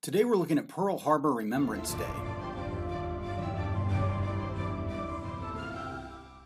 Today we're looking at Pearl Harbor Remembrance Day.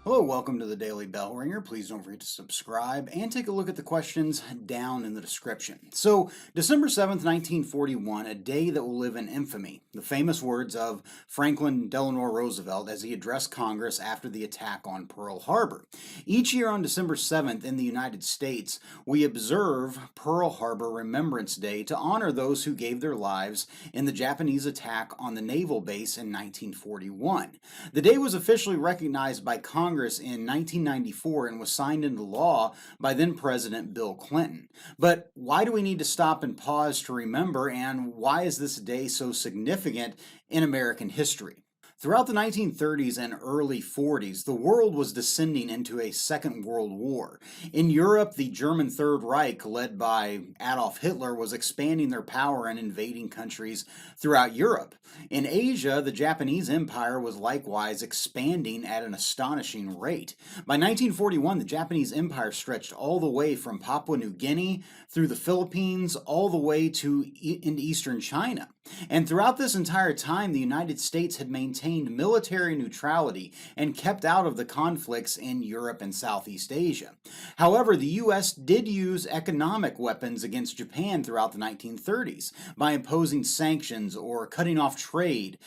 Hello, welcome to the Daily Bellringer. Please don't forget to subscribe and take a look at the questions down in the description. So, December 7th, 1941, a day that will live in infamy. The famous words of Franklin Delano Roosevelt as he addressed Congress after the attack on Pearl Harbor. Each year on December 7th in the United States, we observe Pearl Harbor Remembrance Day to honor those who gave their lives in the Japanese attack on the Naval Base in 1941. The day was officially recognized by Congress in 1994 and was signed into law by then President Bill Clinton. But why do we need to stop and pause to remember, and why is this day so significant in American history? Throughout the 1930s and early 40s, the world was descending into a Second World War. In Europe, the German Third Reich, led by Adolf Hitler, was expanding their power and invading countries throughout Europe. In Asia, the Japanese Empire was likewise expanding at an astonishing rate. By 1941, the Japanese Empire stretched all the way from Papua New Guinea through the Philippines, all the way to into eastern China. And throughout this entire time, the United States had maintained military neutrality and kept out of the conflicts in Europe and Southeast Asia. However, the U.S. did use economic weapons against Japan throughout the 1930s by imposing sanctions or cutting off trade,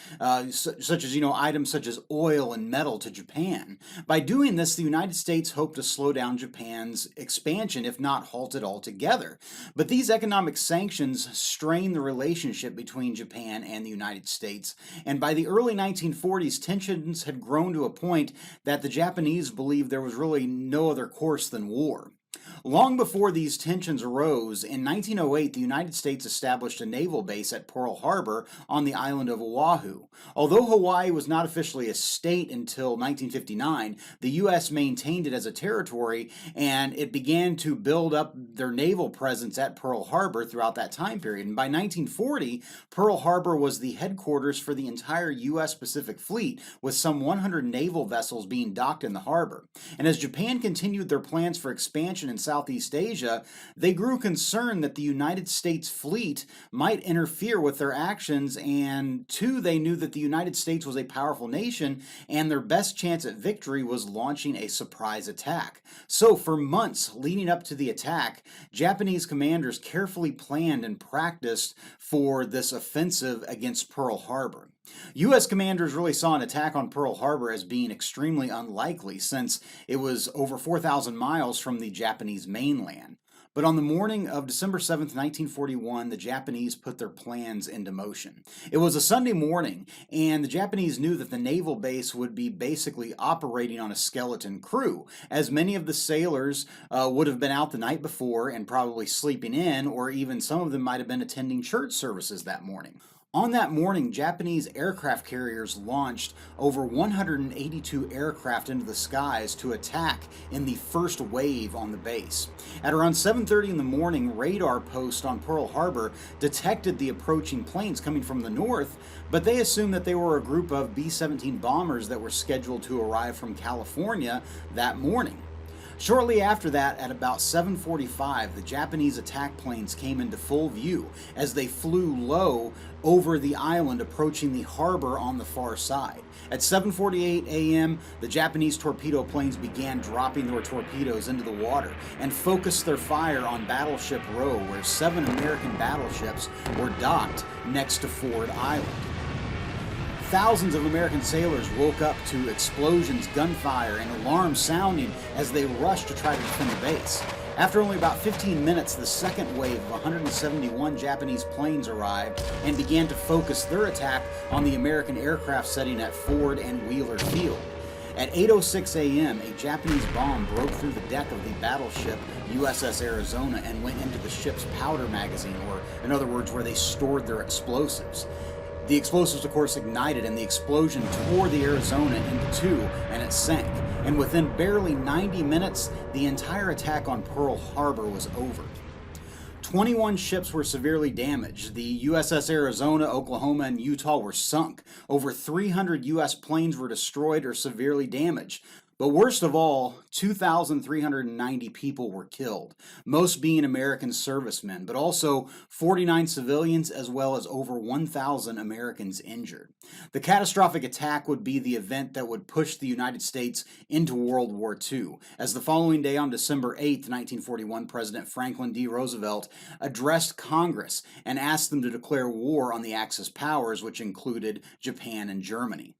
such as items such as oil and metal to Japan. By doing this, the United States hoped to slow down Japan's expansion, if not halt it altogether. But these economic sanctions strained the relationship between Japan and the United States, and by the early 1940s, tensions had grown to a point that the Japanese believed there was really no other course than war. Long before these tensions arose, in 1908, the United States established a naval base at Pearl Harbor on the island of Oahu. Although Hawaii was not officially a state until 1959, the U.S. maintained it as a territory, and it began to build up their naval presence at Pearl Harbor throughout that time period. And by 1940, Pearl Harbor was the headquarters for the entire U.S. Pacific Fleet, with some 100 naval vessels being docked in the harbor. And as Japan continued their plans for expansion in Southeast Asia, they grew concerned that the United States fleet might interfere with their actions, and two, they knew that the United States was a powerful nation and their best chance at victory was launching a surprise attack. So for months leading up to the attack, Japanese commanders carefully planned and practiced for this offensive against Pearl Harbor. U.S. commanders really saw an attack on Pearl Harbor as being extremely unlikely, since it was over 4,000 miles from the Japanese mainland. But on the morning of December 7th, 1941, the Japanese put their plans into motion. It was a Sunday morning, and the Japanese knew that the naval base would be basically operating on a skeleton crew, as many of the sailors would have been out the night before and probably sleeping in, or even some of them might have been attending church services that morning. On that morning, Japanese aircraft carriers launched over 182 aircraft into the skies to attack in the first wave on the base. At around 7:30 in the morning, radar posts on Pearl Harbor detected the approaching planes coming from the north, but they assumed that they were a group of B-17 bombers that were scheduled to arrive from California that morning. Shortly after that, at about 7:45, the Japanese attack planes came into full view as they flew low over the island, approaching the harbor on the far side. At 7:48 a.m., the Japanese torpedo planes began dropping their torpedoes into the water and focused their fire on Battleship Row, where 7 American battleships were docked next to Ford Island. Thousands of American sailors woke up to explosions, gunfire, and alarms sounding as they rushed to try to defend the base. After only about 15 minutes, the second wave of 171 Japanese planes arrived and began to focus their attack on the American aircraft setting at Ford and Wheeler Field. At 8:06 a.m., a Japanese bomb broke through the deck of the battleship USS Arizona and went into the ship's powder magazine, or in other words, where they stored their explosives. The explosives, of course, ignited, and the explosion tore the Arizona into two, and it sank. And within barely 90 minutes, the entire attack on Pearl Harbor was over. 21 ships were severely damaged. The USS Arizona, Oklahoma, and Utah were sunk. Over 300 U.S. planes were destroyed or severely damaged. But worst of all, 2,390 people were killed, most being American servicemen, but also 49 civilians as well as over 1,000 Americans injured. The catastrophic attack would be the event that would push the United States into World War II, as the following day on December 8, 1941, President Franklin D. Roosevelt addressed Congress and asked them to declare war on the Axis powers, which included Japan and Germany.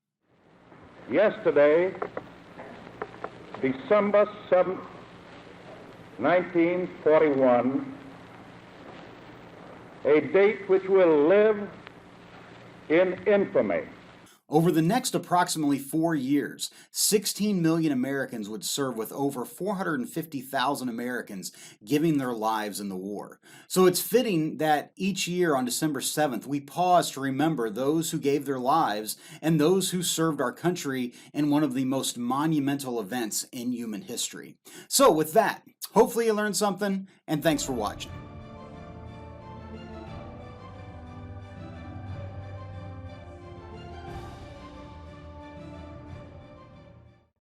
Yesterday, December 7th, 1941, a date which will live in infamy. Over the next approximately 4 years, 16 million Americans would serve, with over 450,000 Americans giving their lives in the war. So it's fitting that each year on December 7th, we pause to remember those who gave their lives and those who served our country in one of the most monumental events in human history. So with that, hopefully you learned something, and thanks for watching.